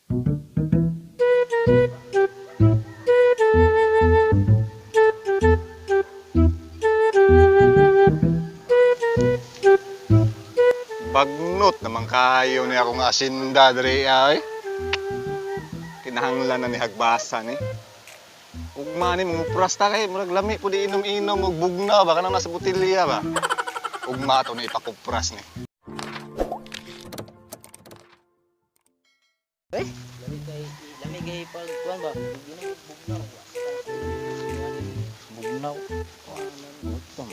Bagnot naman kayo ni akong asinda diri ay. Kinahanglan na ni hagbasa ni. Ugma ni mo prasta kay murag lami pud inom-inom og bugnaw baka nang nasa botelya ba. Ugma to ni ipakupras ni. Lami kay pagkuan ba? Bugnaw. Bugnaw. Butong.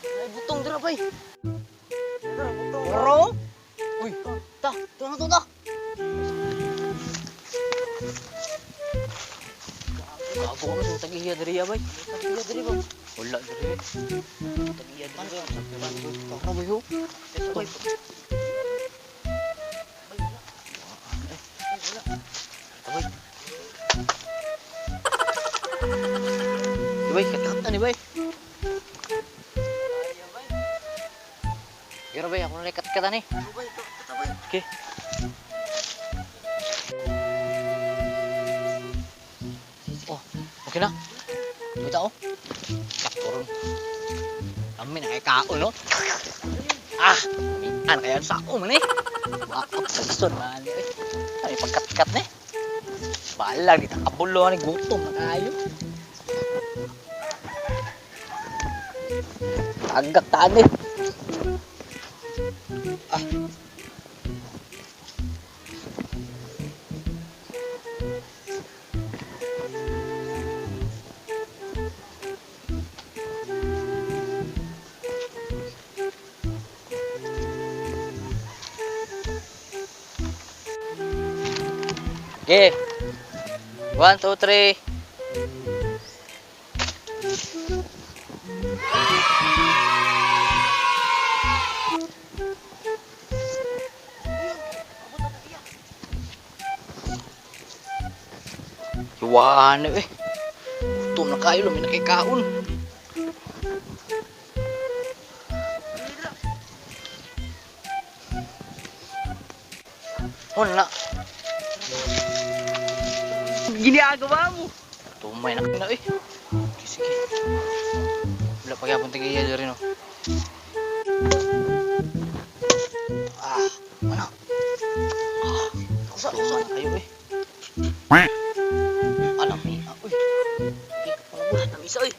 Ay butong dira bay. Bro? Uy, ta, na to. Ako mo sa tagiya diri bay. Tagiya diri ba? Wala diri. Tagiya diri. Ako ba yo? Bay. Bay, kakata ni bay. Yara bay, ako na kat-kata ni. Okay. Oh, okay na. Kita oh. Katurun. Kami na kay kaon no. Ah, an kaya sa ako man eh. Bakit sa man eh. Ay pagkat-kat ni. Bala kita kabulo ni gutom na kayo. Agak tani. Ah. Okay. 1, 2, 3. Iwan eh. Gutom na kayo, may nakikaon. Wala. Ginagawa mo. Tumay na kina eh. Sige. Wala pa yapon tigil rin no. Ah, ano? Ah, usa kayo eh. Alam ni, uy. Wala na misa eh.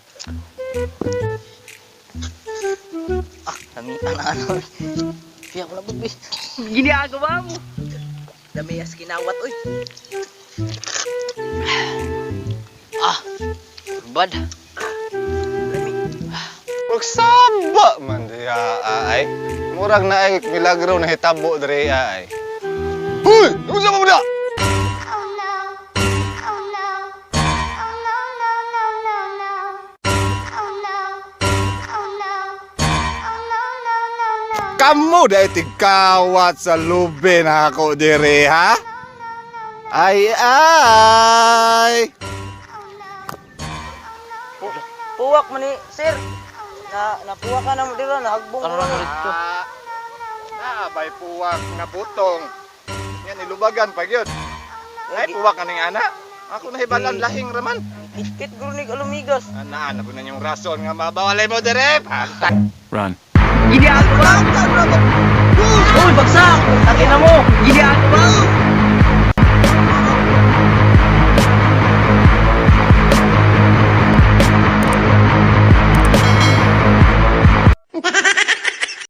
Ah, kami ano. Kaya wala bud. Ginagawa mo. Lamiyas kinawat oy. Ah, bad. Magsaba man diya ay. Murag na ay milagro na hitabo diri ay. Hoy, unsa mo da? Kamu dahil tigkawat sa lubi na ako diri, ha? Ay! Puwak man ni, sir. Napuwak ka na mo dito, nahagbong mo dito. Naabay puwak na butong. Yan, ilubagan pa yun. Ay, puwak ka ning anak. Ako nahibalan lahing raman. Itkit grunig alumigas. Ana po na yung rason nga mabawalay mo diri. Run. Ginagawa mo! Uy, bagsak! Takin na mo! Ginagawa mo!